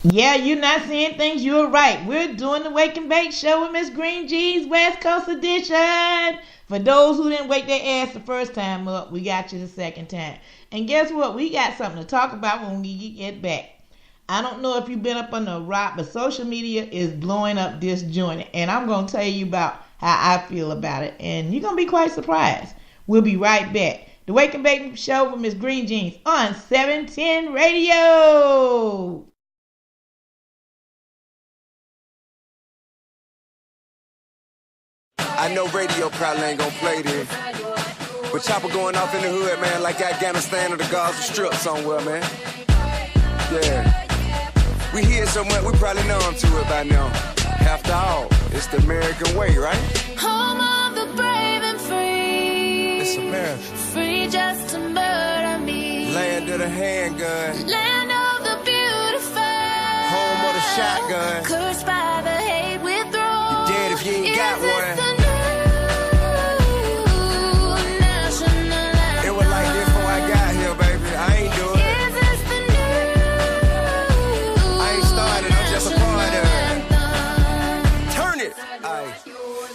Yeah, you're not seeing things. You're right. We're doing the Wake and Bake Show with Miss Green G's West Coast Edition. For those who didn't wake their ass the first time up, we got you the second time. And guess what? We got something to talk about when we get back. I don't know if you've been up on the rock, but social media is blowing up this joint. And I'm going to tell you about how I feel about it. And you're going to be quite surprised. We'll be right back. The Wake and Bake Show with Miss Green Jeans on 710 Radio. I know radio probably ain't gonna play this, but Chopper going off in the hood, man, like Afghanistan or the Gaza Strip somewhere, man. Yeah. We hear so much, we probably know him to it by now. After all, it's the American way, right? Home of the brave and free. It's America. Free just to murder me. Land of the handgun. Land of the beautiful. Home of the shotgun. Cursed by the hate withdrawn. You're dead if you ain't got one. It was like this before I got here, baby. I ain't do it. I ain't started, I'm just a part of it. Turn it. Aye.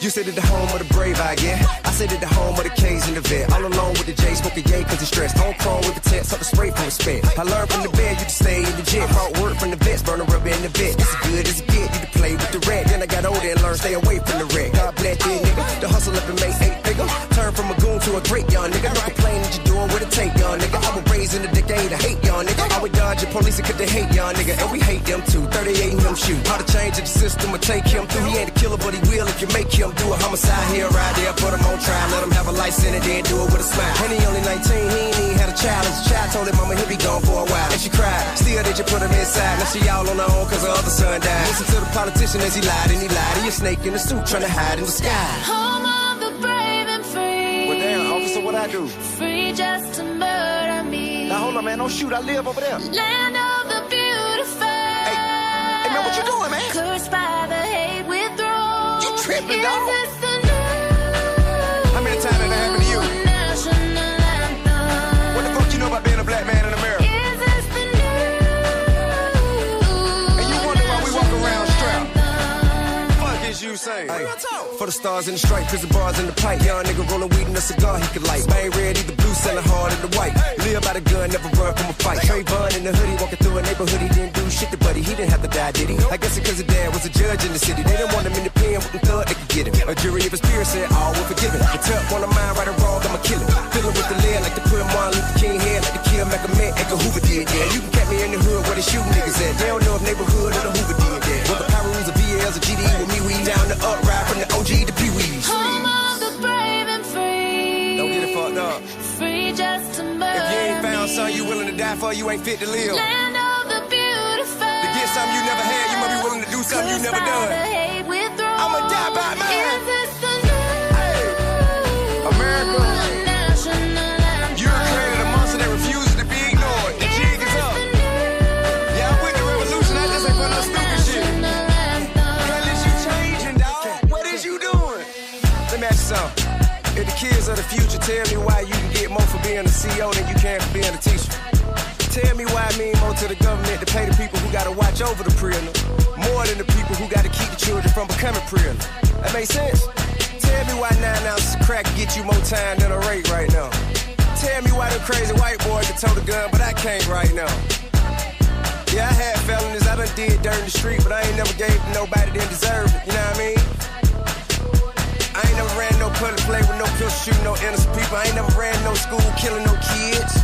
You said it the home of the brave, I get. I said it the home of the K's and the vet. All alone with the J, smoking yay cause he's stressed. On chrome with the text, up the spray for respect. I learned from the bed, you to stay in the jet. Brought word from the vets, burn a rubber in the vet. It's good as it get, you to play with the rat. Then I got older and learned stay away from the wreck. God bless this nigga, the hustle up and make 8 figure. Turn from a goon to a great young nigga. No complain that you doing what it take, young nigga. I was raised in the decade of hate, young nigga. I would dodge the police cause they hate, young nigga. And we hate them too, 38 and them shoot. How to change the system will take him through. He ain't a killer but he will if you make him do a homicide. Here, right there, put him on trial. Let him have a life sentence, then do it with a smile. And he only 19, he ain't even had a child. As a child told his mama he'll be gone for a while. And she cried, still did you put him inside. Now she all on her own cause her other son died. Listen to the politician as he lied and he lied. He a snake in the suit trying to hide in the sky. Home of the brave and free. Well damn, officer, what I do? Free just to murder me. Now hold on, man, don't shoot, I live over there. Land of the beautiful. Hey man, what you doing, man? Cursed by the hate withdrawn. You tripping, dog? Is this the how many times did that happen to you? What the fuck you know about being a black man in America? Is this the and you wonder why we walk around strapped? Fuck is you saying? Hey, for the stars in the stripe, prison bars in the pipe. Young nigga rolling weed in a cigar he could light. Bang red, either blue, selling hard in the white. Live by the gun, never run from a fight. Trayvon in the hoodie, walking through a neighborhood. He didn't do shit to buddy, he didn't have to die, did he? I guess it cause his dad was a judge in the city. They didn't want him in the pen, wouldn't thought they could get him. A jury of his peers said all were forgiven. The tough on the mind, right or wrong, I'ma kill him. Filling with the lead like to put Martin Luther King head, like to kill Malcolm X, Edgar Hoover did, yeah. You can catch me in the hood where they shooting niggas at. They don't know if neighborhood or the Hoover did, yeah. Whether Pyros or VLs or GD with me, we down the up ride from the OG to Pee-wees. home of the brave and free. Don't get it fucked up. Free just to murder If you ain't found me. something you willing to die for, you ain't fit to live. Land of the beautiful. To get something you never had, you might be willing to do something you never Cursed by done. the hate withdrawn. I'ma die by mine. Is this the Hey, America, you created a monster that refuses to be ignored. The jig is up. Yeah, I'm with the revolution, I just ain't for no stupid shit. Can't let you changing, dog. What is you doing? Let me ask you something. If the kids of the future tell me why you can get more for being a CEO than you can for being a teacher. Tell me why I mean more to the government to pay the people who gotta watch over the prisoner more than the people who gotta keep the children from becoming prisoner. That makes sense? Tell me why 9 ounces of crack get you more time than a rape right now. Tell me why them crazy white boys can tote a gun, but I can't right now. Yeah, I had felonies, I done did dirt in the street, but I ain't never gave to nobody that deserved it, you know what I mean? I ain't never ran no public play with no pistol shooting no innocent people. I ain't never ran no school killing no kids.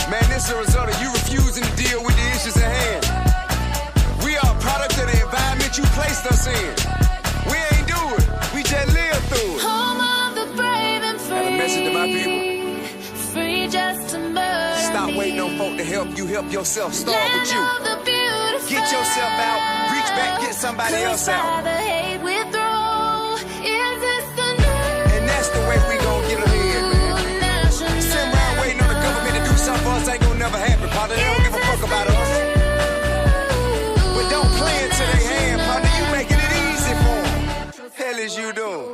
Man, this is a result of you refusing to deal with the issues at hand. We are a product of the environment you placed us in. We ain't do it. We just live through it. home of the brave and free. Got a message to my people. Free just to murder Stop me. waiting on folk to help you. Help yourself. Start Land with you. of the beautiful. Get yourself out. Reach back. Get somebody else Cursed by out. the hate withdrawn. Is this the And that's the way we gon' get ahead, man. Sitting around waiting on the government to do something for us ain't gonna never happen, partner. They don't give a fuck about us. But don't play into their hand, partner. You making it easy for them. Hell is you doing?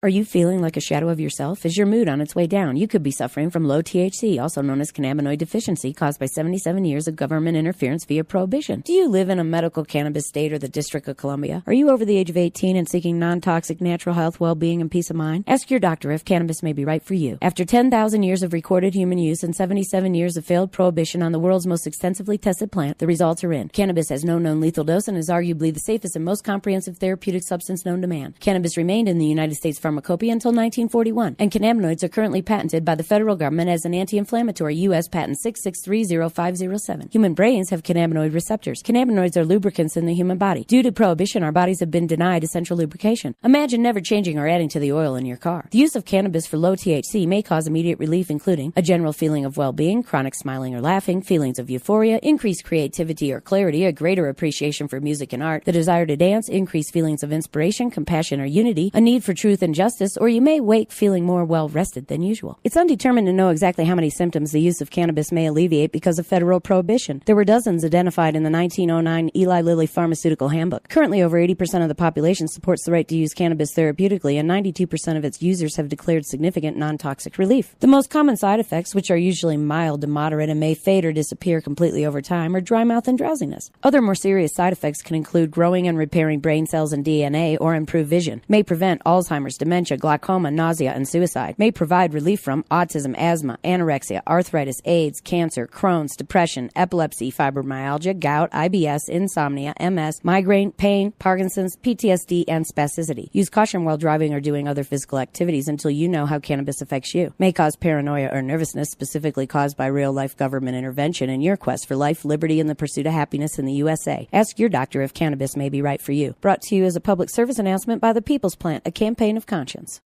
Are you feeling like a shadow of yourself? Is your mood on its way down? You could be suffering from low THC, also known as cannabinoid deficiency, caused by 77 years of government interference via prohibition. Do you live in a medical cannabis state or the District of Columbia? Are you over the age of 18 and seeking non-toxic natural health, well-being, and peace of mind? Ask your doctor if cannabis may be right for you. After 10,000 years of recorded human use and 77 years of failed prohibition on the world's most extensively tested plant, the results are in. Cannabis has no known lethal dose and is arguably the safest and most comprehensive therapeutic substance known to man. Cannabis remained in the United States pharmacopoeia until 1941, and cannabinoids are currently patented by the federal government as an anti-inflammatory. U.S. Patent 6630507. Human brains have cannabinoid receptors. Cannabinoids are lubricants in the human body. Due to prohibition, our bodies have been denied essential lubrication. Imagine never changing or adding to the oil in your car. The use of cannabis for low THC may cause immediate relief, including a general feeling of well-being, chronic smiling or laughing, feelings of euphoria, increased creativity or clarity, a greater appreciation for music and art, the desire to dance, increased feelings of inspiration, compassion or unity, a need for truth and justice, or you may wake feeling more well-rested than usual. It's undetermined to know exactly how many symptoms the use of cannabis may alleviate because of federal prohibition. There were dozens identified in the 1909 Eli Lilly Pharmaceutical Handbook. Currently, over 80% of the population supports the right to use cannabis therapeutically, and 92% of its users have declared significant non-toxic relief. The most common side effects, which are usually mild to moderate and may fade or disappear completely over time, are dry mouth and drowsiness. Other more serious side effects can include growing and repairing brain cells and DNA, or improve vision, may prevent Alzheimer's, dementia, glaucoma, nausea, and suicide, may provide relief from autism, asthma, anorexia, arthritis, AIDS, cancer, Crohn's, depression, epilepsy, fibromyalgia, gout, IBS, insomnia, MS, migraine, pain, Parkinson's, PTSD, and spasticity. Use caution while driving or doing other physical activities until you know how cannabis affects you. May cause paranoia or nervousness, specifically caused by real-life government intervention in your quest for life, liberty, and the pursuit of happiness in the USA. Ask your doctor if cannabis may be right for you. Brought to you as a public service announcement by the People's Plant, a campaign of conscience.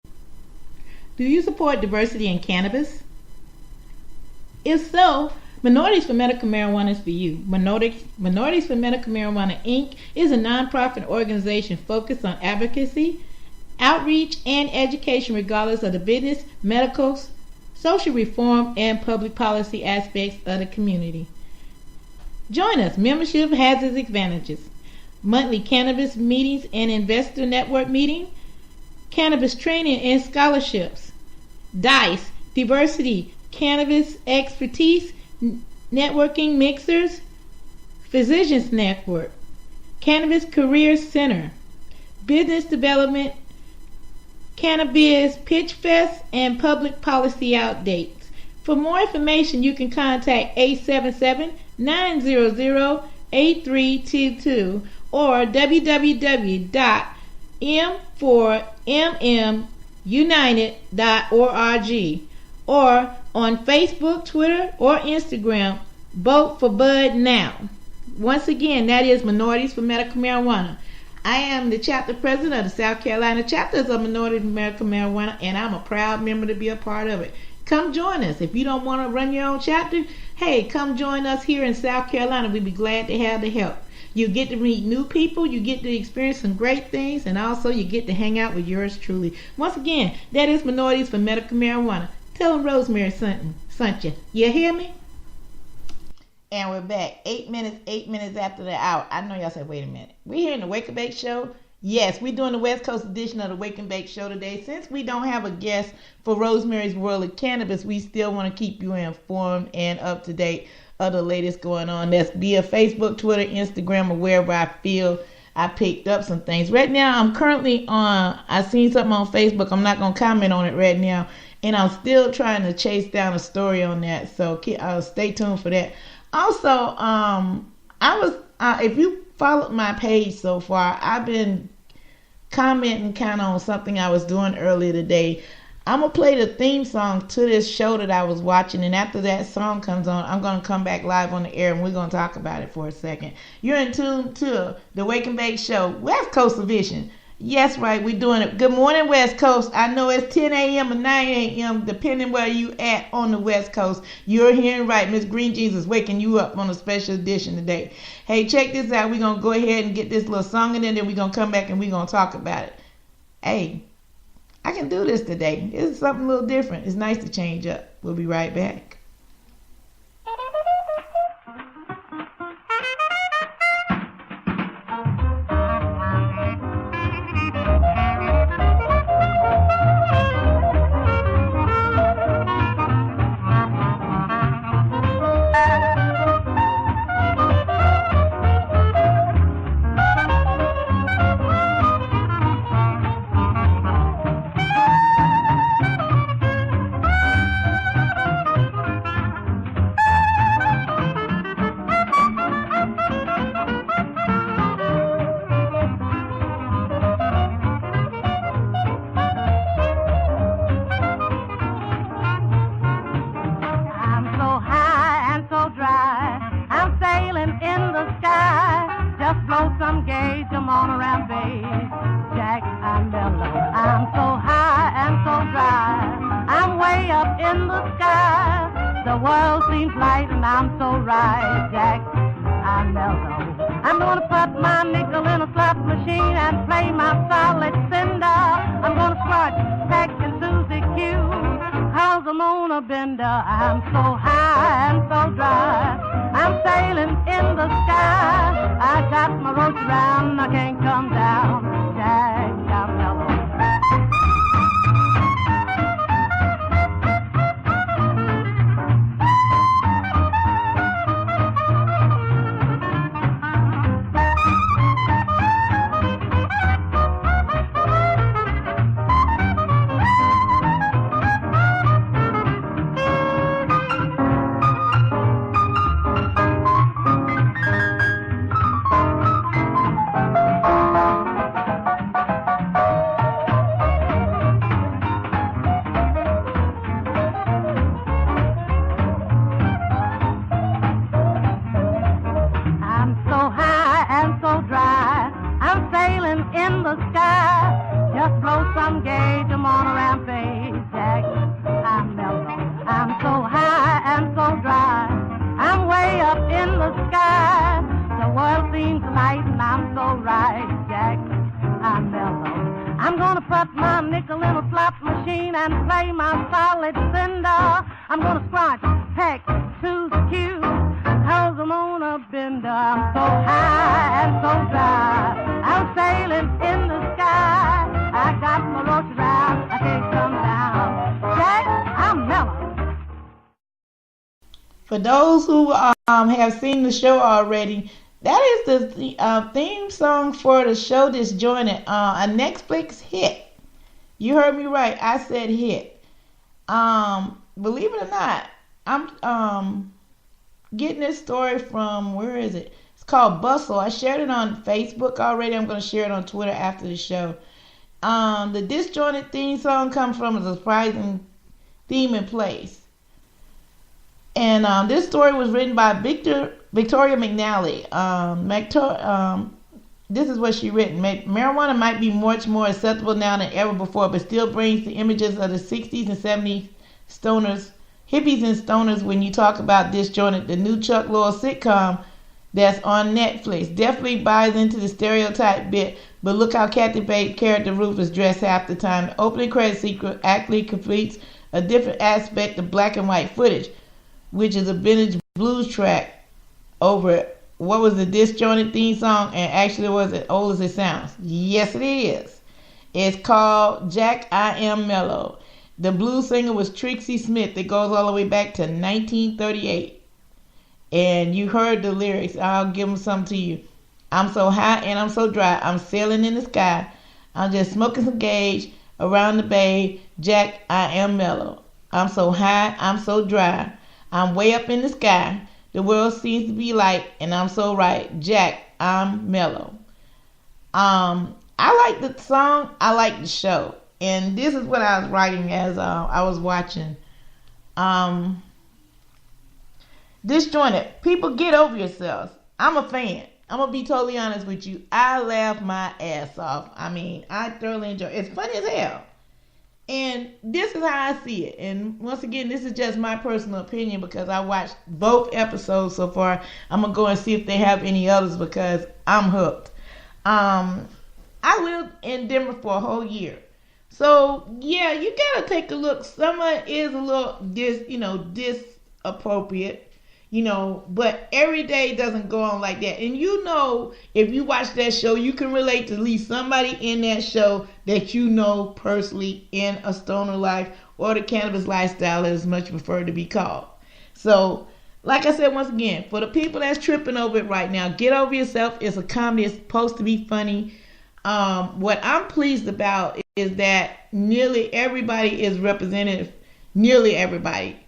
Do you support diversity in cannabis? If so, Minorities for Medical Marijuana is for you. Minorities for Medical Marijuana, Inc. is a nonprofit organization focused on advocacy, outreach, and education regardless of the business, medical, social reform, and public policy aspects of the community. Join us. Membership has its advantages. Monthly cannabis meetings and investor network meeting, cannabis training and scholarships, DICE, diversity, cannabis expertise, networking mixers, physicians network, cannabis career center, business development, cannabis pitch fest, and public policy updates. For more information, you can contact 877-900-8322 or www.m4mmunited.org or on Facebook, Twitter, or Instagram. Vote for Bud now. Once again, that is Minorities for Medical Marijuana. I am the chapter president of the South Carolina chapters of Minorities for Medical Marijuana, and I'm a proud member to be a part of it. Come join us. If you don't want to run your own chapter, hey, come join us here in South Carolina. We'd be glad to have the help. You get to meet new people, you get to experience some great things, and also you get to hang out with yours truly. Once again, that is Minorities for Medical Marijuana. Tell them Rosemary sent you. You hear me? And we're back. 8 minutes after the hour. I know y'all said, wait a minute. We here in the Wake and Bake Show. Yes, we're doing the West Coast edition of the Wake and Bake Show today. Since we don't have a guest for Rosemary's World of Cannabis, we still want to keep you informed and up to date of the latest going on. That's via Facebook, Twitter, Instagram, or wherever I feel I picked up some things. Right now, I'm currently on, I seen something on Facebook. I'm not going to comment on it right now. And I'm still trying to chase down a story on that. So stay tuned for that. Also, if you followed my page so far, I've been commenting kind of on something I was doing earlier today. I'm going to play the theme song to this show that I was watching, and after that song comes on, I'm going to come back live on the air, and we're going to talk about it for a second. You're in tune to the Wake and Bake Show, West Coast Edition. Yes, right, we're doing it. Good morning, West Coast. I know it's 10 a.m. or 9 a.m., depending where you at on the West Coast. You're hearing right. Miss Green Jeans is waking you up on a special edition today. Hey, check this out. We're going to go ahead and get this little song, and then we're going to come back and we're going to talk about it. Hey, I can do this today. It's something a little different. It's nice to change up. We'll be right back. I'm so right, Jack. I'm mellow. I'm gonna put my nickel in a slot machine and play my solid cinder. I'm gonna start packing Susie Q, 'cause I'm on a bender. I'm so high and so dry. I'm sailing in the sky. I got my roach around, I can't come down. Jack, I'm mellow. For those who have seen the show already, that is the theme song for the show Disjointed, a Netflix hit. You heard me right. I said hit. Believe it or not, I'm getting this story from, where is it? It's called Bustle. I shared it on Facebook already. I'm going to share it on Twitter after the show. The Disjointed theme song comes from a surprising theme in place. And this story was written by Victoria McNally. This is what she written. Marijuana might be much more acceptable now than ever before, but still brings the images of the 60s and 70s stoners, hippies and stoners when you talk about Disjointed, the new Chuck Lorre sitcom that's on Netflix. Definitely buys into the stereotype bit, but look how Kathy Bates' character Ruth is dressed half the time. The opening credit sequence actually completes a different aspect of black and white footage, which is a vintage blues track over what was the Disjointed theme song, and actually was as old as it sounds. Yes, it is. It's called Jack, I Am Mellow. The blues singer was Trixie Smith. It goes all the way back to 1938. And you heard the lyrics. I'll give them some to you. I'm so high and I'm so dry. I'm sailing in the sky. I'm just smoking some gauge around the bay. Jack, I am mellow. I'm so high, I'm so dry. I'm way up in the sky. The world seems to be light, and I'm so right. Jack, I'm mellow. I like the song. I like the show. And this is what I was writing as I was watching. Disjointed. People, get over yourselves. I'm a fan. I'm going to be totally honest with you. I laugh my ass off. I mean, I thoroughly enjoy it. It's funny as hell. And this is how I see it. And once again, this is just my personal opinion because I watched both episodes so far. I'm going to go and see if they have any others because I'm hooked. I lived in Denver for a whole year. So, yeah, you got to take a look. Some of it is a little disappropriate. But every day doesn't go on like that. And if you watch that show, you can relate to at least somebody in that show that you know personally in a stoner life or the cannabis lifestyle, as much preferred to be called. So, like I said, once again, for the people that's tripping over it right now, get over yourself. It's a comedy. It's supposed to be funny. What I'm pleased about is that nearly everybody is represented. Nearly everybody,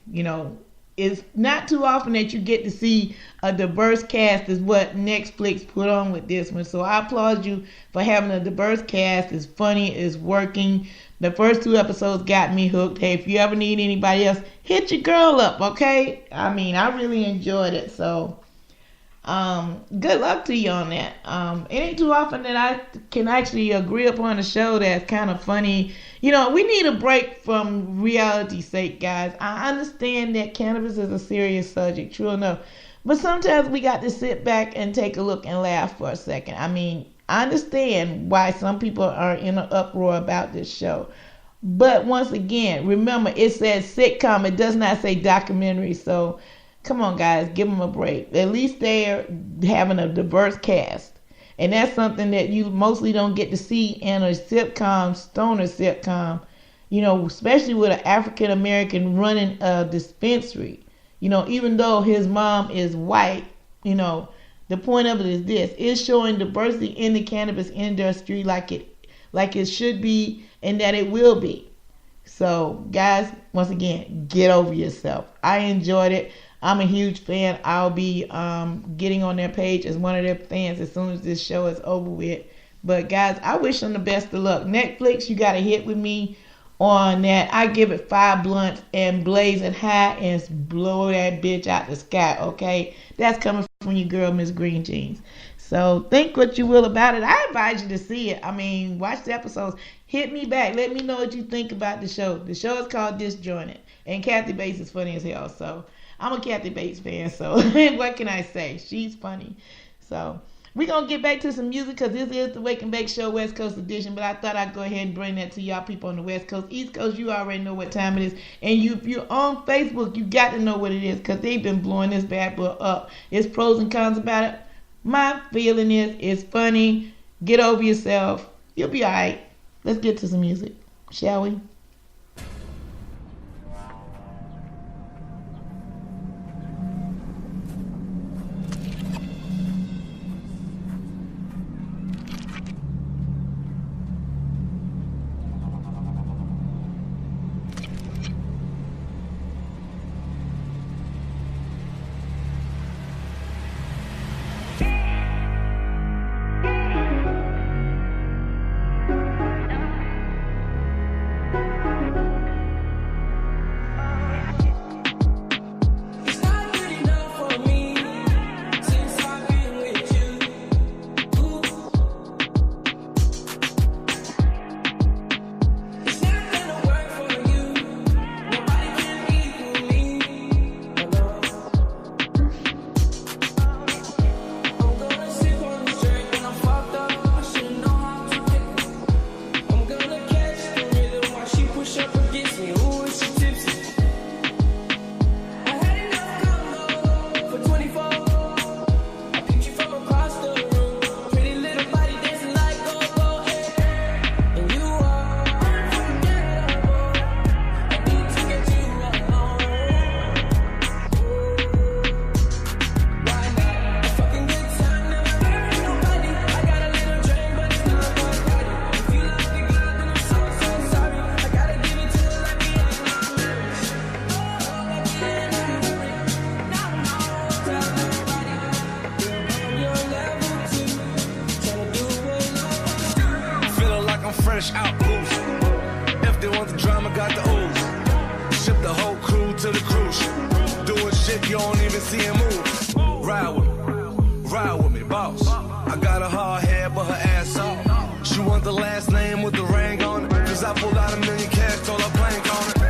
It's not too often that you get to see a diverse cast is what Netflix put on with this one. So I applaud you for having a diverse cast. It's funny. It's working. The first 2 episodes got me hooked. Hey, if you ever need anybody else, hit your girl up, okay? I mean, I really enjoyed it. So, Good luck to you on that. It ain't too often that I can actually agree upon a show that's kind of funny. You know, we need a break from reality's sake, guys. I understand that cannabis is a serious subject, true enough. But sometimes we got to sit back and take a look and laugh for a second. I mean, I understand why some people are in an uproar about this show. But once again, remember, it says sitcom. It does not say documentary. So, come on, guys, give them a break. At least they're having a diverse cast. And that's something that you mostly don't get to see in a sitcom, stoner sitcom. You know, especially with an African American running a dispensary. You know, even though his mom is white, you know, the point of it is this. It's showing diversity in the cannabis industry like it should be and that it will be. So, guys, once again, get over yourself. I enjoyed it. I'm a huge fan. I'll be getting on their page as one of their fans as soon as this show is over with. But, guys, I wish them the best of luck. Netflix, you got to hit with me on that. I give it 5 blunts and blaze it high and blow that bitch out the sky, okay? That's coming from your girl, Miss Green Jeans. So think what you will about it. I advise you to see it. I mean, watch the episodes. Hit me back. Let me know what you think about the show. The show is called Disjointed. And Kathy Bates is funny as hell. So I'm a Kathy Bates fan. So what can I say? She's funny. So we're going to get back to some music because this is the Wake and Bake Show West Coast edition. But I thought I'd go ahead and bring that to y'all people on the West Coast. East Coast, you already know what time it is. And if you're on Facebook, you got to know what it is because they've been blowing this bad boy up. It's pros and cons about it. My feeling is it's funny. Get over yourself. You'll be all right. Let's get to some music, shall we? fresh out boost. If they want the drama, got the ooze. Ship the whole crew to the cruise ship. Doing shit you don't even see him move. Ride with me, boss. I got a hard head, but her ass off. She want the last name with the ring on it. Cause I pulled out $1 million cash, told her plank on it.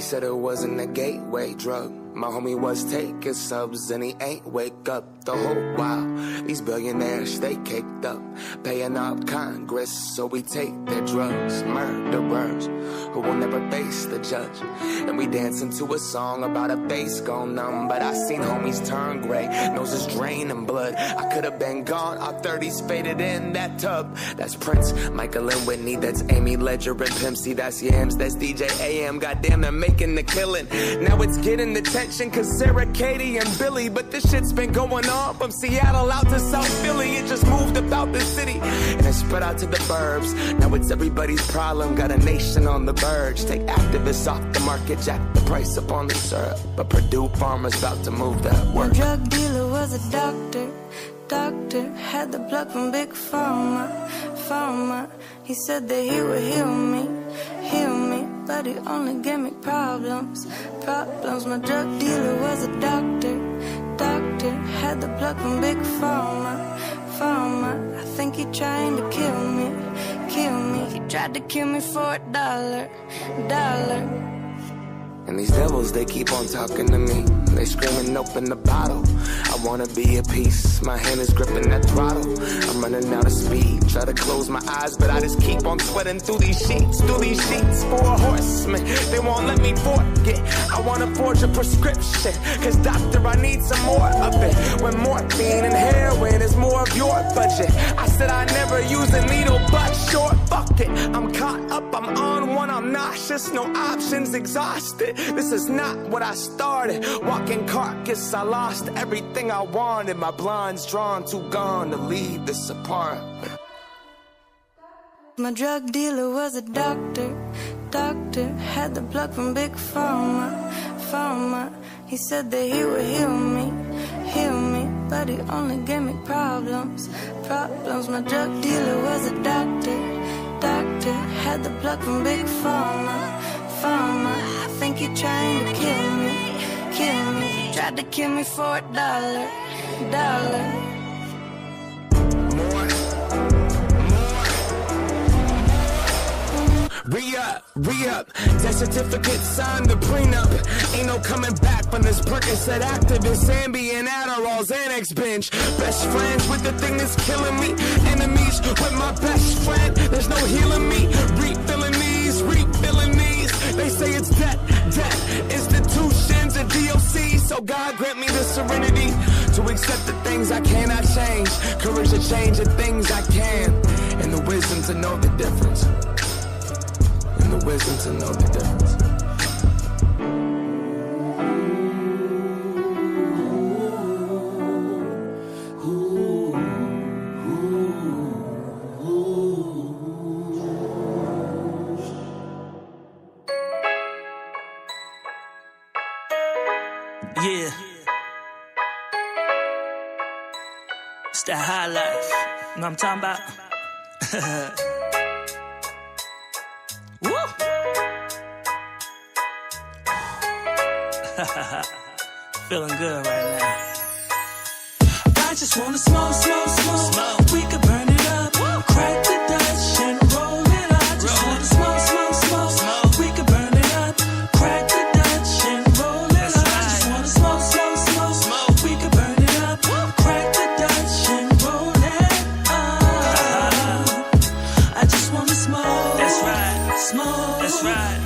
said it wasn't a gateway drug. My homie was taking subs and he ain't wake up the whole while. These billionaires, they caked up, paying up Congress so we take their drugs. Murderers who will never face the judge. And we dancing to a song about a face gone numb. But I seen homies turn gray, noses draining blood. I could have been gone, our 30s faded in that tub. That's Prince, Michael and Whitney, that's Amy Ledger and Pimp C, that's Yams, that's DJ AM. Goddamn, they're making the killing. Now it's getting attention cause Sarah, Katie and Billy. But this shit's been going on from Seattle out to South Philly. It just moved about the city and it spread out to the burbs. Now it's everybody's problem, got a nation on the verge. Take activists off the market, jack the price up on the syrup. But Purdue Pharma's about to move that work. My drug dealer was a doctor. Had the plug from Big Pharma. He said that he would heal me. But he only gave me problems. My drug dealer was a doctor. Had the plug from Big Pharma. I think he trying to kill me. He tried to kill me for $1. And these devils, they keep on talking to me. They screaming, open the bottle. I wanna be at peace. My hand is gripping that throttle. I'm running out of speed. Try to close my eyes, but I just keep on sweating through these sheets. For a horseman, they won't let me forget. I wanna forge a prescription, cause doctor, I need some more of it. When morphine and heroin is more of your budget. I said I never use a needle, but sure, fuck it. I'm caught up, I'm on one, I'm nauseous. No options, exhausted. This is not what I started. Walking carcass, I lost everything I wanted. My blind's drawn, too gone to leave this apart. My drug dealer was a doctor. Had the plug from Big Pharma. He said that he would heal me. But he only gave me problems. My drug dealer was a doctor. Had the plug from Big Pharma. I think he trying to kill me. He tried to kill me for $1. Re-up, death certificate, signed the prenup. Ain't no coming back from this Percocet activist, Ambien, Adderall, Xanax binge. Best friends with the thing that's killing me. Enemies with my best friend, there's no healing me. Refilling these. They say it's debt, institutions and DOC. So God grant me the serenity to accept the things I cannot change. Courage to change the things I can. And the wisdom to know the difference. Wisdom to know the difference. Yeah. It's that high life. You know what I'm talking about? Feeling good right now. I just wanna smoke. We could burn it up, crack the Dutch and roll it up. I just wanna smoke. We could burn it up, crack the Dutch and roll it up. I just wanna smoke. We could burn it up, crack the Dutch and roll it up. I just wanna smoke. That's right. Smoke. That's right.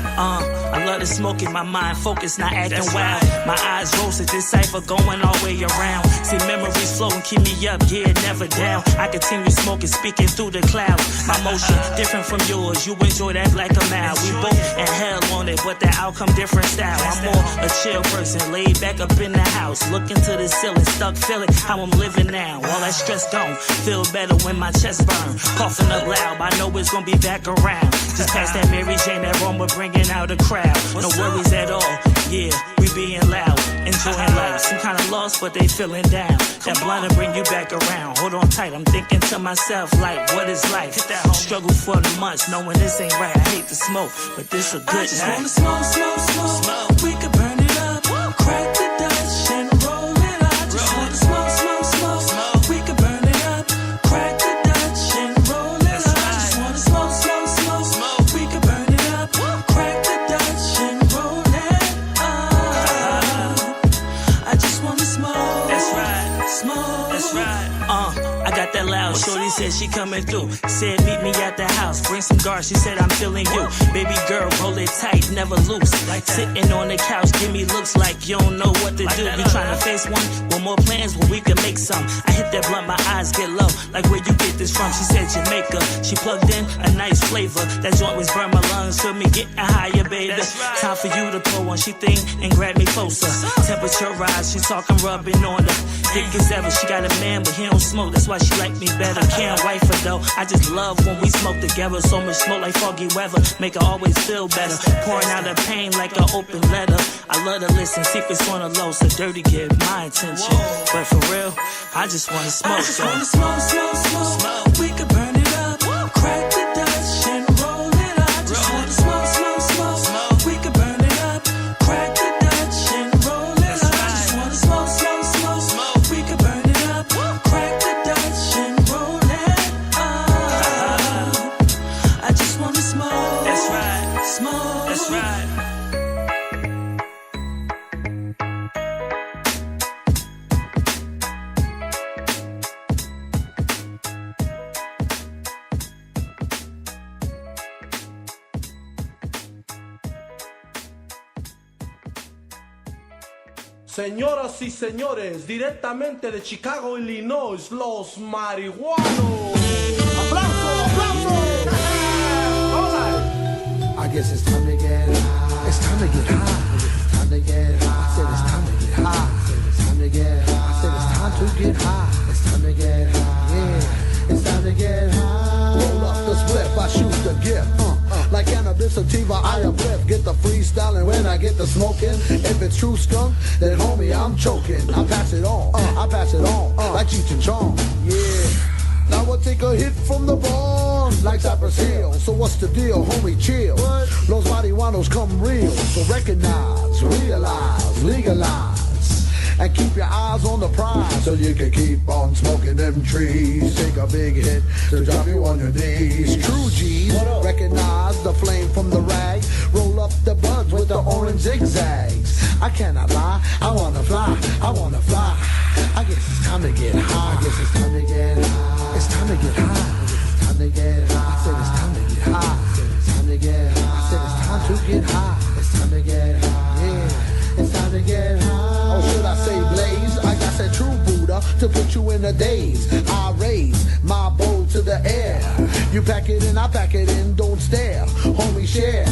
I love the smoke in my mind, focus, not acting wild. My eyes roasted, this cipher going all the way around. See memories flow and keep me up, yeah, never down. I continue smoking, speaking through the clouds. My motion different from yours, you enjoy that like a mile. We both in hell on it, but the outcome different style. I'm more a chill person, laid back up in the house, looking to the ceiling, stuck feeling how I'm living now. All that stress gone, feel better when my chest burn. Coughing up loud, I know it's gonna be back around. Just past that Mary Jane, that aroma bringing out a crowd. No worries at all, yeah, we being loud, enjoying life. Some kind of lost, but they feeling down. That blunt will bring you back around. Hold on tight, I'm thinking to myself, like, what is life? Struggle for the months, knowing this ain't right. I hate to smoke, but this a good night. I just wanna smoke. We could burn it up, crack the Dutch and roll it up. I just wanna smoke. We could burn it up, crack the Dutch and roll it up. I just wanna smoke. We could burn it up, crack the Dutch and roll it up. she coming through. Said meet me at the house, bring some guards. She said I'm feeling you. Baby girl, hold it tight, never loose. Sitting on the couch, give me looks like you don't know what to do. You trying to face one more plans, well we can make some. I hit that blunt, my eyes get low. Like where you get this from? She said Jamaica. She plugged in a nice flavor. That joint was burn my lungs, feel me getting higher, baby. Time for you to pull one, she think and grab me closer. Temperature rise, she talking rubbing on her. Thick as ever, she got a man but he don't smoke. That's why she like me better. Can't wife her though. I just love when we smoke together. So much smoke like foggy weather, make her always feel better. Pouring out her pain like an open letter. I love to listen, secrets on the low, so dirty get my attention. But for real, I just wanna smoke. I just wanna smoke. We could burn it up, crack the Dutch and roll it up. I just wanna smoke. We could burn it up, crack the Dutch and roll it up. I just wanna smoke. We could burn it up, crack the Dutch and roll it up. I just wanna smoke. That's right. Smoke. That's right. Señoras y señores, directamente de Chicago, Illinois, los marihuanos. ¡Aplauso, aplauso! Vamos a ver. I guess it's time to get high. It's time to get high. It's time to get high. I said it's time to get high. It's time to get high. I said it's time to get high. It's time to get high. Yeah, it's time to get high. Roll up the spliff, I shoot the gift. Like cannabis sativa, I uplift. Get the freestyling when I get the smoking. If it's true skunk, then homie, I'm choking. I pass it on, I pass it on, like Cheech and Chong. Yeah. Now I'll take a hit from the barn, like Cypress Hill. So what's the deal, homie, chill. Los marihuanos come real. So recognize, realize, legalize. And keep your eyes on the prize so you can keep on smoking them trees. Take a big hit to drop you on your knees. True G's, recognize the flame from the rag. Roll up the buds with the orange zigzags. I cannot lie, I wanna fly, I wanna fly. I guess it's time to get high. I guess it's time to get high. It's time to get high. It's time to get high. I said it's time to get high. It's time to get high. I said it's time to get high. It's time to get high. Yeah, it's time to get high. Or should I say blaze? I got that true Buddha to put you in a daze. I raise my bowl to the air. You pack it in, I pack it in, don't stare. Homie, share.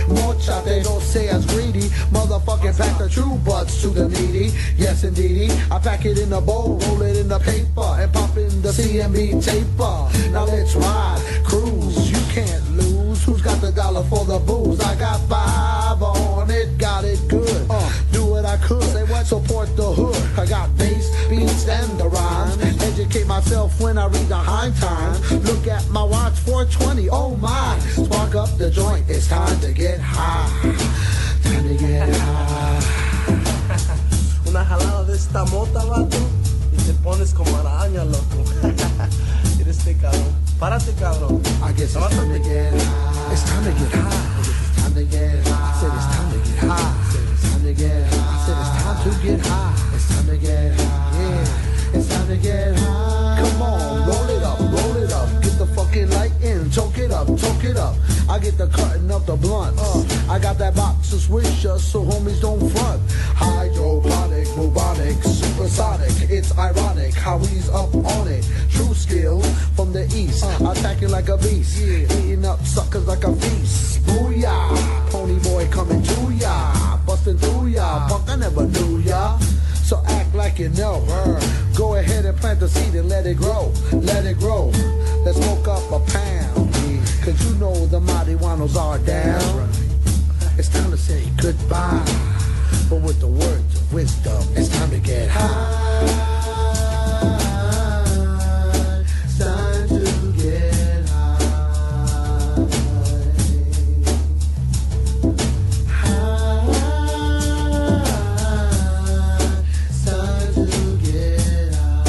Mucha they don't say as greedy. Motherfucking pack the true butts to the needy. Yes, indeedy. I pack it in a bowl, roll it in the paper, and pop in the CMB taper. Now let's ride, cruise. You can't lose. Who's got the dollar for the booze? I got 5 on it, got it good. Do what I could. Say what? Support the hood. I got bass, beats, and the rhymes. Educate myself when I read the high times. Look at my watch, 420. Oh my! Spark up the joint. It's time to get high. Time to get high. Una jalada de esta mota, vato, y te pones como araña, loco. Eres este cabrón. Párate, cabrón. I guess it's time to get high. It's time to get high. It's time to get high. I said it's time to get high. It's time to get high. I said it's time to get high. It's time to get high. Yeah, it's time to get high. Come on, roll it up, roll it up. Get the fucking light in, choke it up, choke it up. I get the cutting up the blunt. I got that box of swishers so homies don't front. Hydroponic, bubonic, supersonic. It's ironic how he's up on it. True skills from the east, attacking like a beast, eating up suckers like a feast. Booyah, pony boy coming to ya, busting through ya. Punk, I never knew ya. So act like you know. Go ahead and plant the seed and let it grow. Let it grow. Let's smoke up a pound. Cause you know the marijuanos are down. It's time to say goodbye. But with the words of wisdom, it's time to get high. It's time to get high. It's time to get high.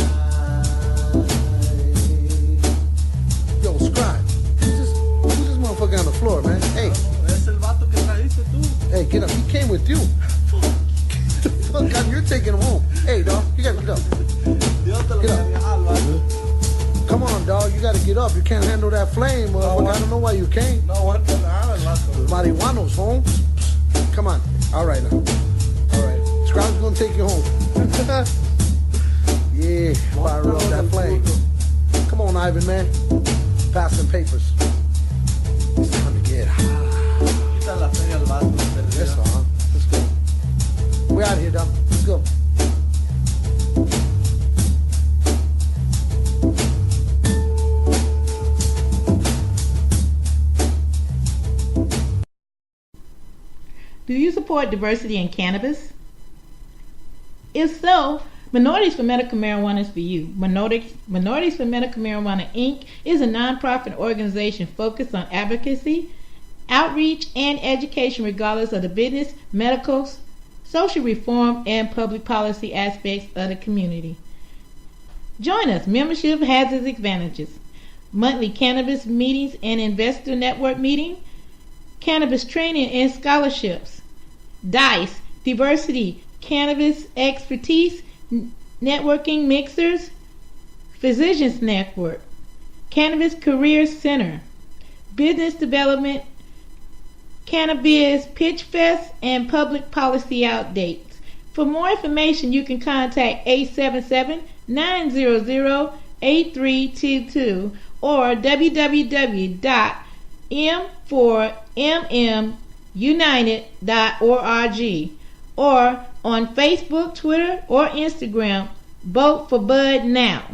Yo, Scribe, who's this motherfucker on the floor, man? Hey. Es el vato que trajiste tú. Hey, get up. He came with you. Fuck, God, you're taking him home. Hey, dog, you gotta get up. rekindle that flame, motherfucker. I don't know why you came. No, what the hell? Marihuanos, home. Come on. All right now. All right. Scrounge's gonna take you home. Yeah, fire up that flame. Come on, Ivan, man. Pass some papers. It's time to get high. Quita la feria al vato. That's all. Let's go. We're out here, Dom. Let's go. Do you support diversity in cannabis? If so, Minorities for Medical Marijuana is for you. Minorities for Medical Marijuana, Inc. is a nonprofit organization focused on advocacy, outreach, and education regardless of the business, medical, social reform, and public policy aspects of the community. Join us. Membership has its advantages. Monthly cannabis meetings and investor network meeting, cannabis training and scholarships, DICE, diversity, cannabis expertise, networking mixers, physicians network, cannabis career center, business development, cannabis pitch fest, and public policy updates. For more information, you can contact 877-900-8322 or www.m4mmunited.org or on Facebook, Twitter, or Instagram. Vote for Bud now.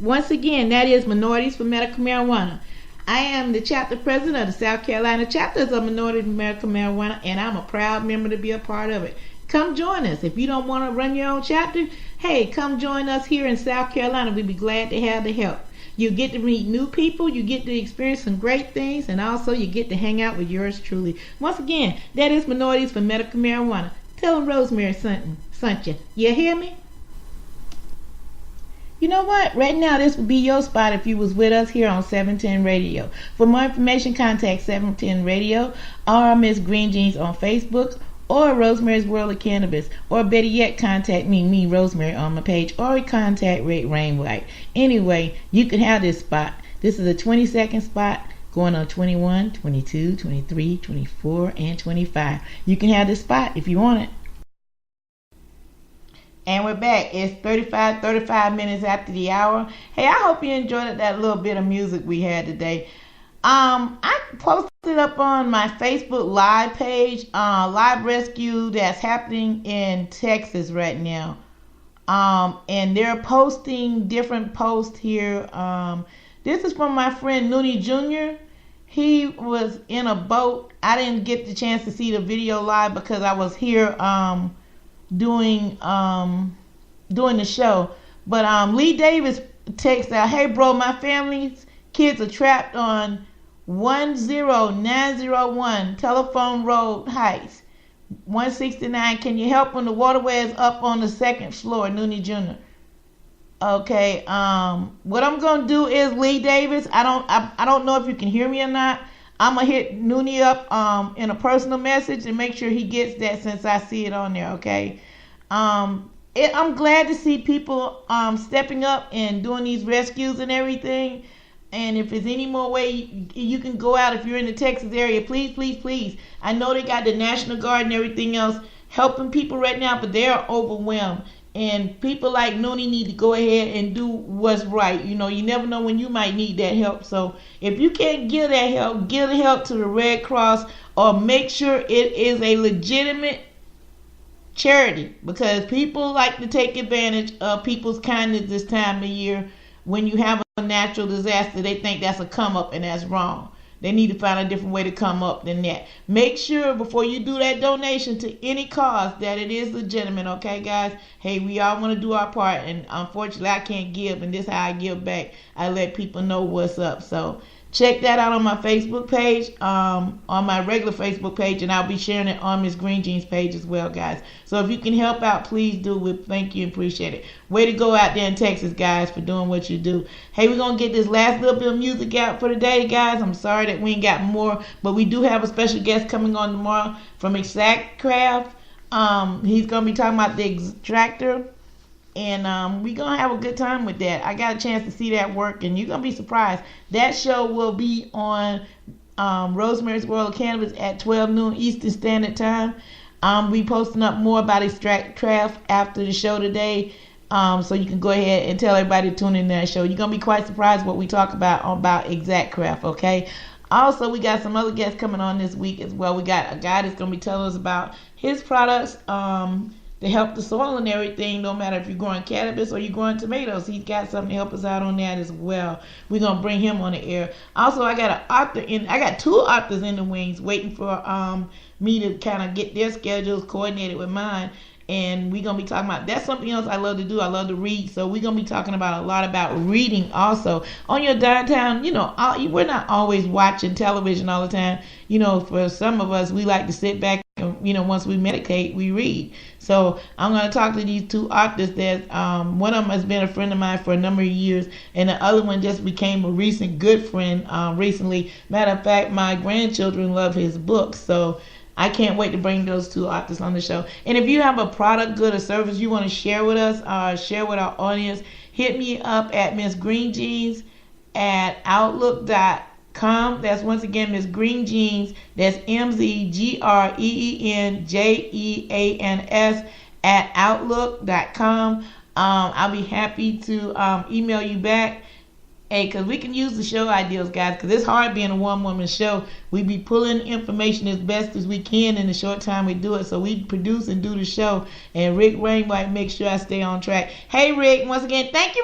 Once again, that is Minorities for Medical Marijuana. I am the chapter president of the South Carolina chapters of Minorities for Medical Marijuana, and I'm a proud member to be a part of it. Come join us. If you don't want to run your own chapter, hey, come join us here in South Carolina. We'd be glad to have the help. You get to meet new people, you get to experience some great things, and also you get to hang out with yours truly. Once again, that is Minorities for Medical Marijuana. Tell them Rosemary sent you. You hear me? You know what? Right now, this would be your spot if you was with us here on 710 Radio. For more information, contact 710 Radio or Miss Green Jeans on Facebook or Rosemary's World of Cannabis, or better yet, contact me Rosemary, on my page, or contact Red Rainwhite. Anyway, you can have this spot. This is a 20-second spot going on 21, 22, 23, 24, and 25. You can have this spot if you want it. And we're back. It's 35 minutes after the hour. Hey, I hope you enjoyed that little bit of music we had today. I posted up on my Facebook Live page, live rescue that's happening in Texas right now. And they're posting different posts here. This is from my friend Noonie Jr. He was in a boat. I didn't get the chance to see the video live because I was here doing the show. But Lee Davis texted out, "Hey bro, my family's kids are trapped on 10901 Telephone Road Heights, 169. Can you help when the waterway is up on the second floor?" Noonie Jr. Okay, what I'm gonna do is, Lee Davis, I don't know if you can hear me or not. I'm gonna hit Noonie up in a personal message and make sure he gets that since I see it on there. Okay, I'm glad to see people stepping up and doing these rescues and everything. And if there's any more way you can go out, if you're in the Texas area, please. I know they got the National Guard and everything else helping people right now, but they're overwhelmed. And people like Noonie need to go ahead and do what's right. You know, you never know when you might need that help. So if you can't give that help, give the help to the Red Cross, or make sure it is a legitimate charity, because people like to take advantage of people's kindness this time of year. When you have a natural disaster, they think that's a come up, and that's wrong. They need to find a different way to come up than that. Make sure before you do that donation to any cause that it is legitimate, okay, guys? Hey, we all want to do our part, and unfortunately I can't give, and this is how I give back. I let people know what's up. So check that out on my Facebook page, on my regular Facebook page, and I'll be sharing it on Miss Green Jeans page as well, guys. So if you can help out, please do. We thank you and appreciate it. Way to go out there in Texas, guys, for doing what you do. Hey, we're going to get this last little bit of music out for today, guys. I'm sorry that we ain't got more, but we do have a special guest coming on tomorrow from Exact Craft. He's going to be talking about the extractor And we're going to have a good time with that. I got a chance to see that work, and you're going to be surprised. That show will be on Rosemary's World of Cannabis at 12 noon Eastern Standard Time. We posting up more about Extract Craft after the show today. So you can go ahead and tell everybody to tune in to that show. You're going to be quite surprised what we talk about Exact Craft, okay? Also, we got some other guests coming on this week as well. We got a guy that's going to be telling us about his products to help the soil and everything, no matter if you're growing cannabis or you're growing tomatoes. He's got something to help us out on that as well. We're going to bring him on the air. Also, I got two authors in the wings waiting for me to kind of get their schedules coordinated with mine. And we're going to be talking about, that's something else I love to do. I love to read. So we're going to be talking about a lot about reading also. On your downtime, we're not always watching television all the time. For some of us, we like to sit back and, once we meditate, we read. So I'm going to talk to these two authors that one of them has been a friend of mine for a number of years, and the other one just became a recent good friend recently. Matter of fact, my grandchildren love his books. So I can't wait to bring those two authors on the show. And if you have a product, good, or service you want to share with us, share with our audience, hit me up at Miss Green Jeans at outlook.com. That's once again Miss Green Jeans. That's MZGREENJEANS at outlook.com. I'll be happy to email you back. Hey, because we can use the show ideas, guys, because it's hard being a one-woman show. We be pulling information as best as we can in the short time we do it. So we produce and do the show. And Rick Wainwright makes sure I stay on track. Hey, Rick, once again, thank you,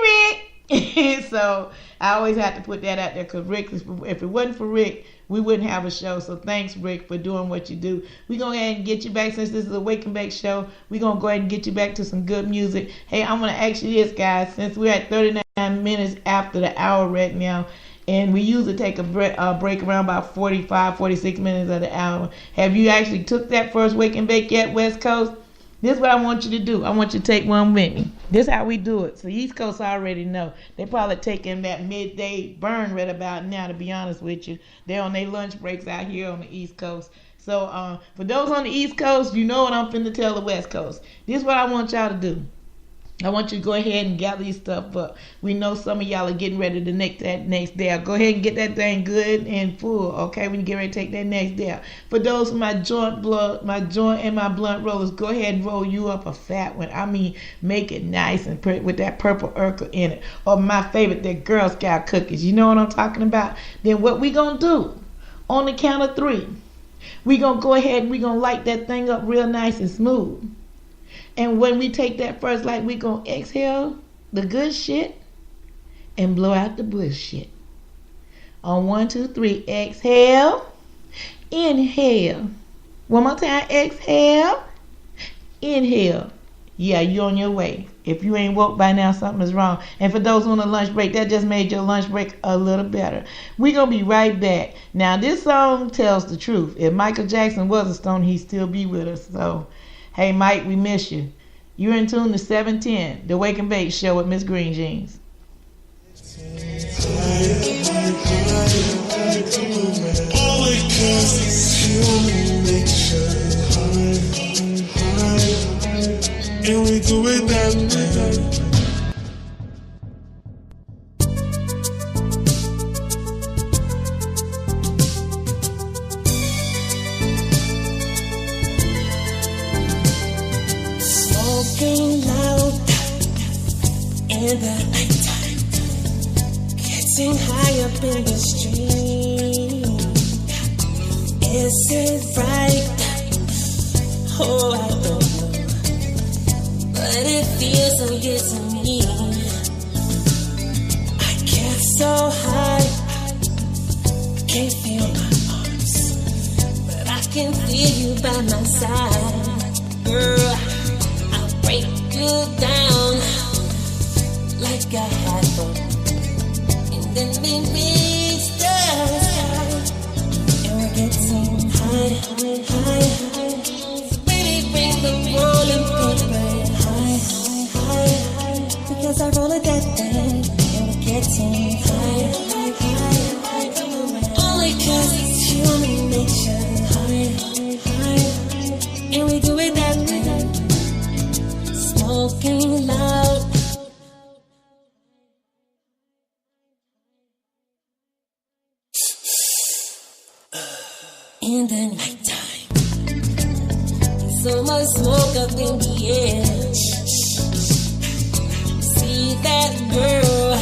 Rick. So I always have to put that out there because Rick, if it wasn't for Rick, we wouldn't have a show. So thanks, Rick, for doing what you do. We're going to go ahead and get you back, since this is a Wake and Bake show. We're going to go ahead and get you back to some good music. Hey, I'm going to ask you this, guys, since we're at 39 minutes after the hour right now, and we usually take a break around about 46 minutes of the hour. Have you actually took that first Wake and Bake yet, West Coast? This is what I want you to do. I want you to take one with me. This is how we do it. So East Coast already know. They probably taking that midday burn right about now, to be honest with you. They're on their lunch breaks out here on the East Coast. So for those on the East Coast, you know what I'm finna tell the West Coast. This is what I want y'all to do. I want you to go ahead and gather your stuff up. We know some of y'all are getting ready to take that next day. Go ahead and get that thing good and full, okay? When you get ready to take that next day. For those of my joint and my blunt rollers, go ahead and roll you up a fat one. I mean, make it nice and with that purple Urkel in it. Or my favorite, the Girl Scout cookies. You know what I'm talking about? Then what we gonna do? On the count of 3, we gonna go ahead and we gonna light that thing up real nice and smooth. And when we take that first light, we going to exhale the good shit and blow out the bullshit. On 1, 2, 3, exhale, inhale. One more time, exhale, inhale. Yeah, you're on your way. If you ain't woke by now, something is wrong. And for those on the lunch break, that just made your lunch break a little better. We're going to be right back. Now, this song tells the truth. If Michael Jackson was a stone, he'd still be with us. So, hey, Mike, we miss you. You're in tune to 710, the Wake and Bake show with Miss Green Jeans. All because it's human nature, and we do it that way. Smoking loud in the nighttime, getting high up in the street. Is it right? Oh, I don't know, but it feels so good to me. I get so high, can't feel my arms, but I can feel you by my side, girl. Break you down like I had fun, and then we reach the sky, and we're getting high. Really bring the rolling paper high, because I roll it that way, and we're getting high. Only 'cause it's human nature, and we do it that way. Smoking loud In the nighttime, so much smoke up in the air. See that girl,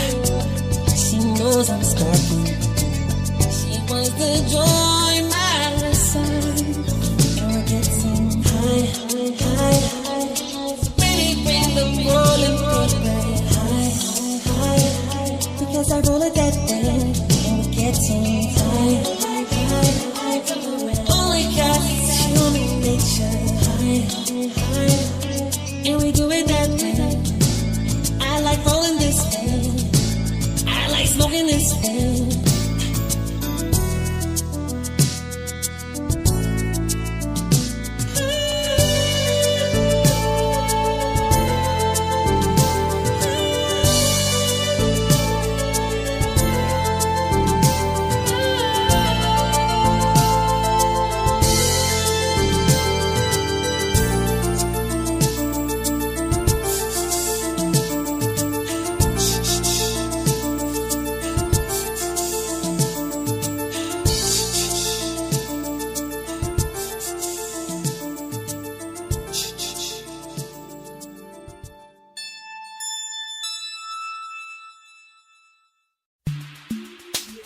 she knows I'm stalking. She wants to join my side. And we're getting high. Pretty bring the rolling high. Because I roll it that way, and we're getting high. Only got human nature, and we do it that way. I like rolling this way. I like smoking this way.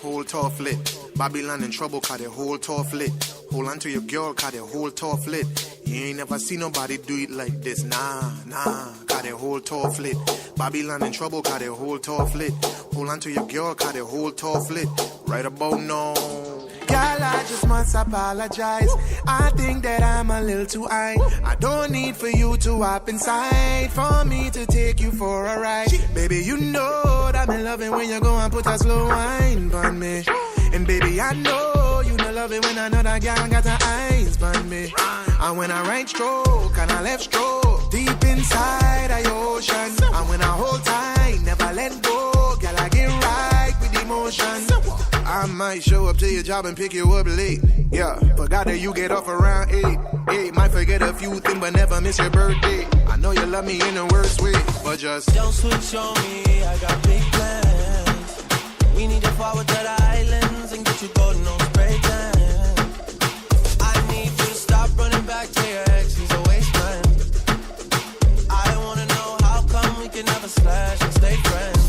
Whole tough lit. Babylon in trouble, cause they whole tough lit. Hold on to your girl, cause they whole tough lit. You ain't never seen nobody do it like this, nah, cause they whole tough lit. Babylon in trouble, cause they whole tough lit. Hold on to your girl, cause they whole tough lit. Right about now. Girl, I just must apologize. I think that I'm a little too high. I don't need for you to hop inside for me to take you for a ride. Baby, you know that me love it when you go and put a slow wine on me. And baby, I know you don't love it when another girl got her eyes on me. And when I right stroke and I left stroke, deep inside of your ocean. And when I hold tight, never let go, girl, I get right with emotion. I might show up to your job and pick you up late. Yeah, forgot that you get off around 8. Might forget a few things, but never miss your birthday. I know you love me in the worst way, but just don't switch on me, I got big plans. We need to forward to the islands and get you golden on spray tan. I need you to stop running back to your ex, he's a waste man. I wanna know how come we can never slash and stay friends.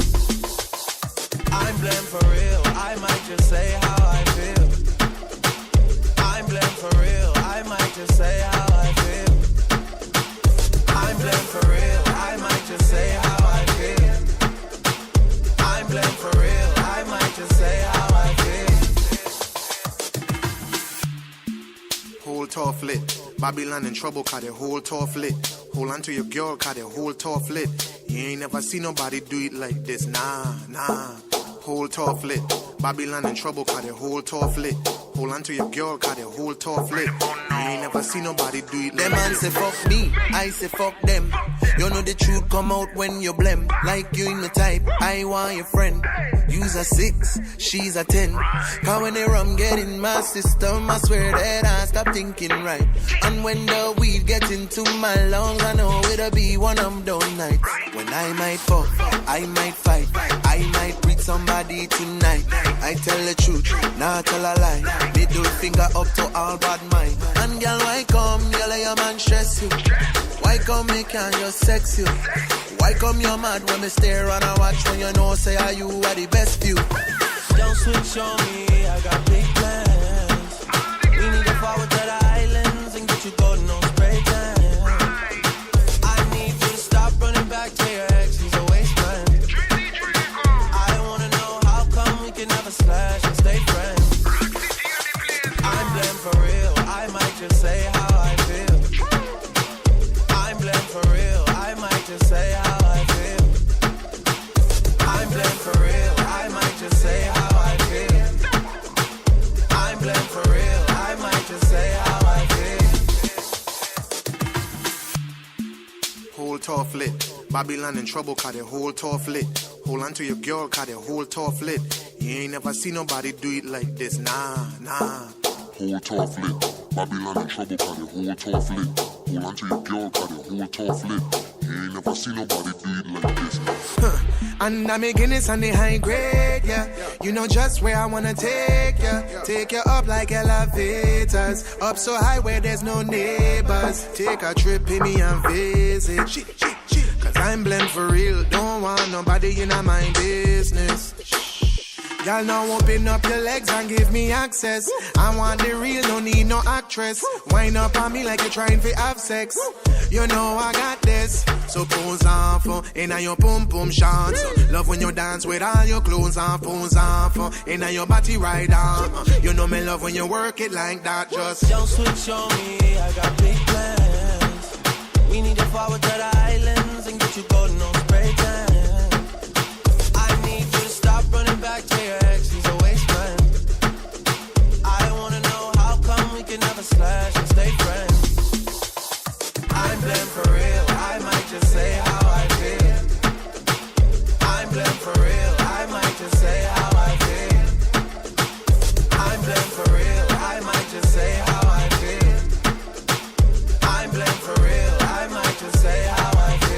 I'm blamed for real, I might just say how I feel. I'm blamed for real, I might just say how I feel. I'm blamed for real, I might just say how I feel. I'm blamed for real, I might just say how I feel. whole tough lit. Babylon in trouble, cause they whole tough lit. Hold on to your girl, cause they whole tough lit. You ain't never seen nobody do it like this, nah. Whole tough lit. Babylon in trouble, cause they whole tough lit. Hold on to your girl, cause they whole tough lit. You ain't never seen nobody do it like them man say fuck me, I say fuck them. You know the truth come out when you blem. Like you in the type, I want your friend. You's a 6, she's a 10. Cause when the rum get in my system, I swear that I stop thinking right. And when the weed get into my lungs, I know it'll be one of them down nights. When I might fuck, I might fight, I might breathe somebody tonight. I tell the truth, not tell a lie. Middle finger up to all bad mind. And girl, why come you let your man stress you? Why come me can't just sex you? Why come you're mad when me stare and I watch when you know say are you are the best view? Don't switch on me, I got big plans. We need to forward to the islands and get you golden on spray tan. I need you to stop running back to your ex, he's a waste man. I wanna know how come we can never slash and stay friends. I'm blamed for real, I might just say how I feel. I'm blamed for real, I might just say how I feel. I'm blamed for real, I might just say how I feel. I'm blamed for real, I might just say how I feel. whole tough lit. Babylon in trouble, cause they whole tough lit. Hold on to your girl, cause they whole tough lit. You ain't never seen nobody do it like this, nah. Whole tough lit. Babylon in trouble, cause they whole tough lit. Hold on to your girl, cause they whole tough lit. You ain't never seen nobody do it like this. And I'm making this on the high grade, yeah. You know just where I wanna take ya. Take you up like elevators. Up so high where there's no neighbors. Take a trip, pay me and visit. Cause I'm blend for real. Don't want nobody in my business. Y'all now open up your legs and give me access. I want the real, no need no actress. Wind up on me like you're trying to have sex. You know I got this. So pose off in your pum pum shots. Love when you dance with all your clothes on, pose off in your body right on. You know me love when you work it like that. Just don't switch on me, I got big plans. We need to forward to the islands and get you golden on spray tan. I need you to stop running back to your ex, he's a waste man. I wanna know how come we can never slash and stay friends. I'm blend for real, I might just say how I feel. I'm blend for real, I might just say how I feel. I'm blend for real, I might just say how I feel. I'm blend for real, I might just say how I feel.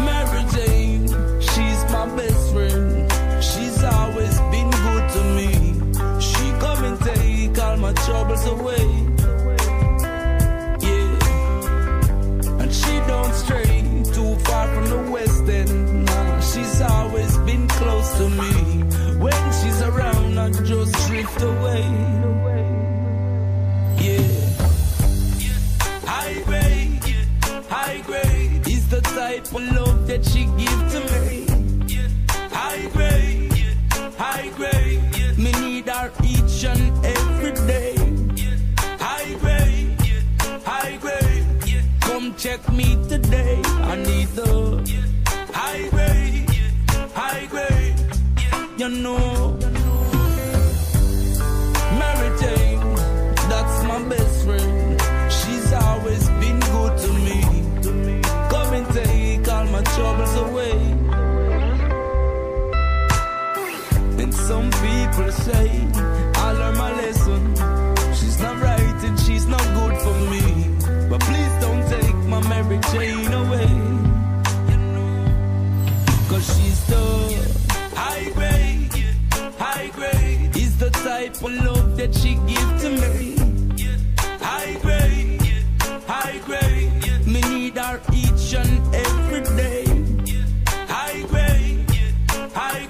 Mary Jane, she's my best friend. She's always been good to me. She come and take all my troubles away. Yeah, and she don't stray too far from the West End. Nah, she's always been close to me. When she's around, I just drift away. Yeah, high grade is the type of love that she give to me. High grade, me need her each and every day. High grade, come check me today. I need the high grade, you know. Mary Jane, that's my best friend. She's always been good to me. Come and take all my troubles away. And some people say I learned my lesson. She's not right and she's not good for me. But please don't take my Mary Jane away. Cause she's the high grade is the type of love that she give to me. High grade, me need her each and every day. High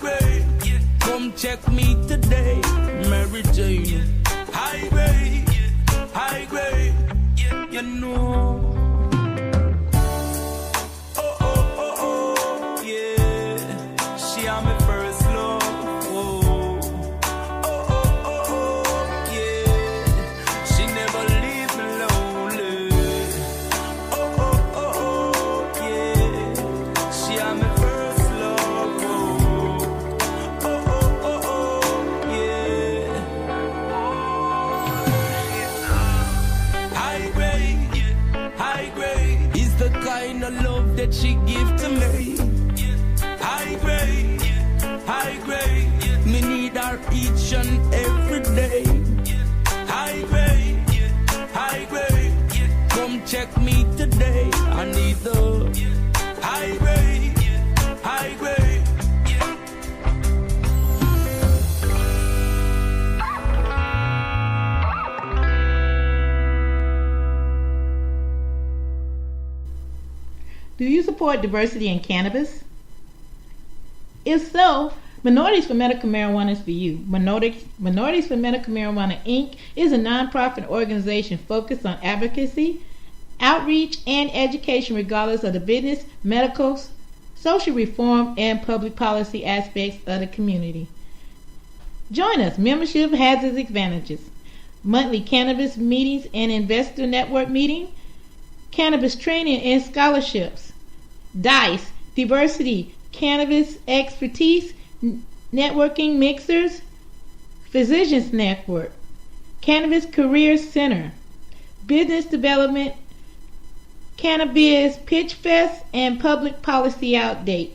grade, come check me today, Mary Jane. High grade, you know. Oh, yeah. She am my first love. Oh, yeah. She never leave me lonely. Oh, yeah. She am my first love. Oh, yeah. High grade is the kind of love that she give to me. High grade, me need her each and every day. High grade, come check me today. I need the high grade. Do you support diversity in cannabis? If so, Minorities for Medical Marijuana is for you. Minorities for Medical Marijuana, Inc. is a nonprofit organization focused on advocacy, outreach, and education regardless of the business, medical, social reform, and public policy aspects of the community. Join us. Membership has its advantages. Monthly cannabis meetings and investor network meeting, cannabis training and scholarships, DICE, diversity, cannabis expertise, Networking Mixers, Physicians Network, Cannabis Career Center, Business Development, Cannabis Pitch Fest, and Public Policy Updates.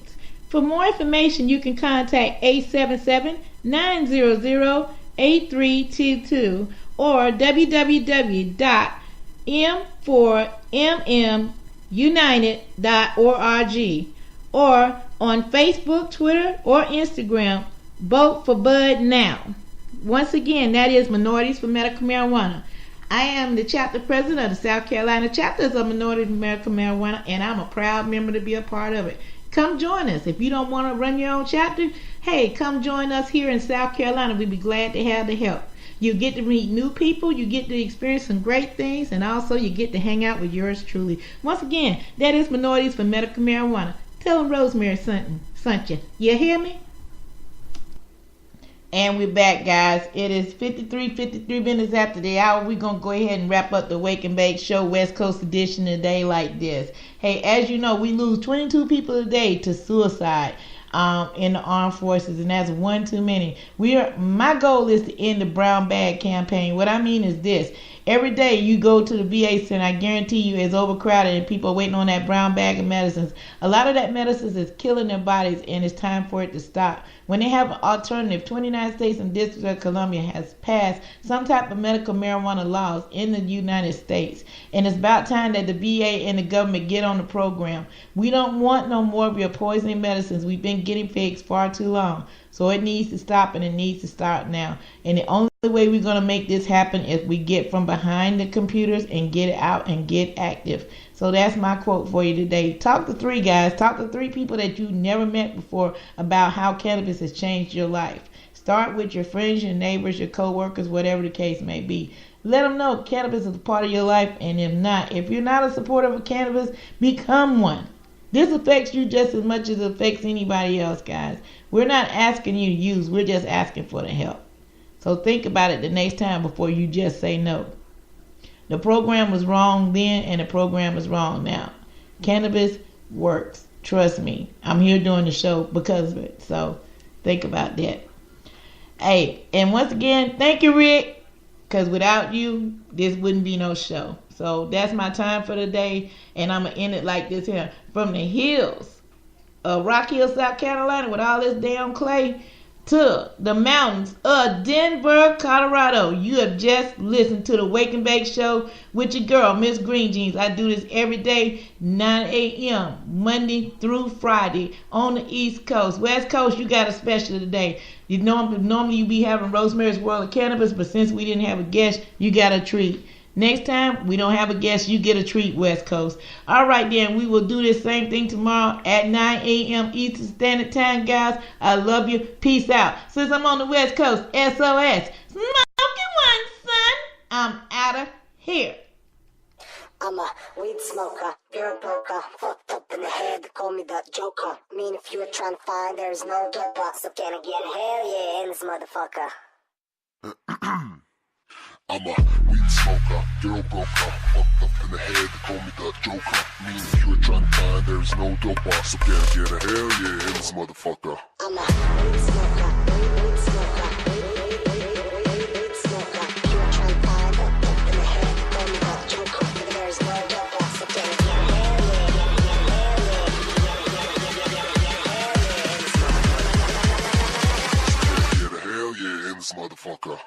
For more information, you can contact 877-900-8322 or www.m4mmunited.org or on Facebook, Twitter, or Instagram. Vote for Bud now. Once again, that is Minorities for Medical Marijuana. I am the chapter president of the South Carolina chapters of Minorities for Medical Marijuana, and I'm a proud member to be a part of it. Come join us. If you don't want to run your own chapter, hey, come join us here in South Carolina. We'd be glad to have the help. You get to meet new people, you get to experience some great things, and also you get to hang out with yours truly. Once again, that is Minorities for Medical Marijuana. Tell them Rosemary sent you. You hear me? And we're back, guys. It is 53 minutes after the hour. We're going to go ahead and wrap up the Wake and Bake Show West Coast edition today like this. Hey, as you know, we lose 22 people a day to suicide in the armed forces, and that's one too many. My goal is to end the brown bag campaign. What I mean is this. Every day you go to the VA center, I guarantee you it's overcrowded and people are waiting on that brown bag of medicines. A lot of that medicine is killing their bodies, and it's time for it to stop. When they have an alternative, 29 states and District of Columbia has passed some type of medical marijuana laws in the United States. And it's about time that the VA and the government get on the program. We don't want no more of your poisoning medicines. We've been guinea pigs far too long. So it needs to stop, and it needs to start now. And the only way we're going to make this happen is we get from behind the computers and get it out and get active. So that's my quote for you today. Talk to three guys. Talk to three people that you never met before about how cannabis has changed your life. Start with your friends, your neighbors, your co-workers, whatever the case may be. Let them know cannabis is a part of your life, and if you're not a supporter of cannabis, become one. This affects you just as much as it affects anybody else, guys. We're not asking you to use. We're just asking for the help. So think about it the next time before you just say no. The program was wrong then, and the program is wrong now. Cannabis works. Trust me. I'm here doing the show because of it. So think about that. Hey, and once again, thank you, Rick, because without you, this wouldn't be no show. So that's my time for the day, and I'm going to end it like this here. From the hills of Rock Hill, South Carolina, with all this damn clay, to the mountains of Denver, Colorado. You have just listened to the Wake and Bake Show with your girl, Miss Green Jeans. I do this every day, 9 a.m., Monday through Friday on the East Coast. West Coast, you got a special today. Normally you be having Rosemary's World of Cannabis, but since we didn't have a guest, you got a treat. Next time, we don't have a guest, you get a treat, West Coast. All right, then, we will do this same thing tomorrow at 9 a.m. Eastern Standard Time, guys. I love you. Peace out. Since I'm on the West Coast, SOS. Smoking one, son. I'm out of here. I'm a weed smoker, girl broker, fucked up in the head, they call me the Joker. Mean if you were trying to find, there's no dope, so can I get a hell yeah in this motherfucker? I'm a weed smoker, girl broker, fucked up in the head, they call me the Joker. Mean if you were trying to find, there's no dope, so can I get a hell yeah in this motherfucker? I'm a weed smoker, weed smoker, weed smoker. If you were trying to find, fucked up in the head, they call me the Joker. There's no dope, so can I get a hell yeah, in this motherfucker? motherfucker.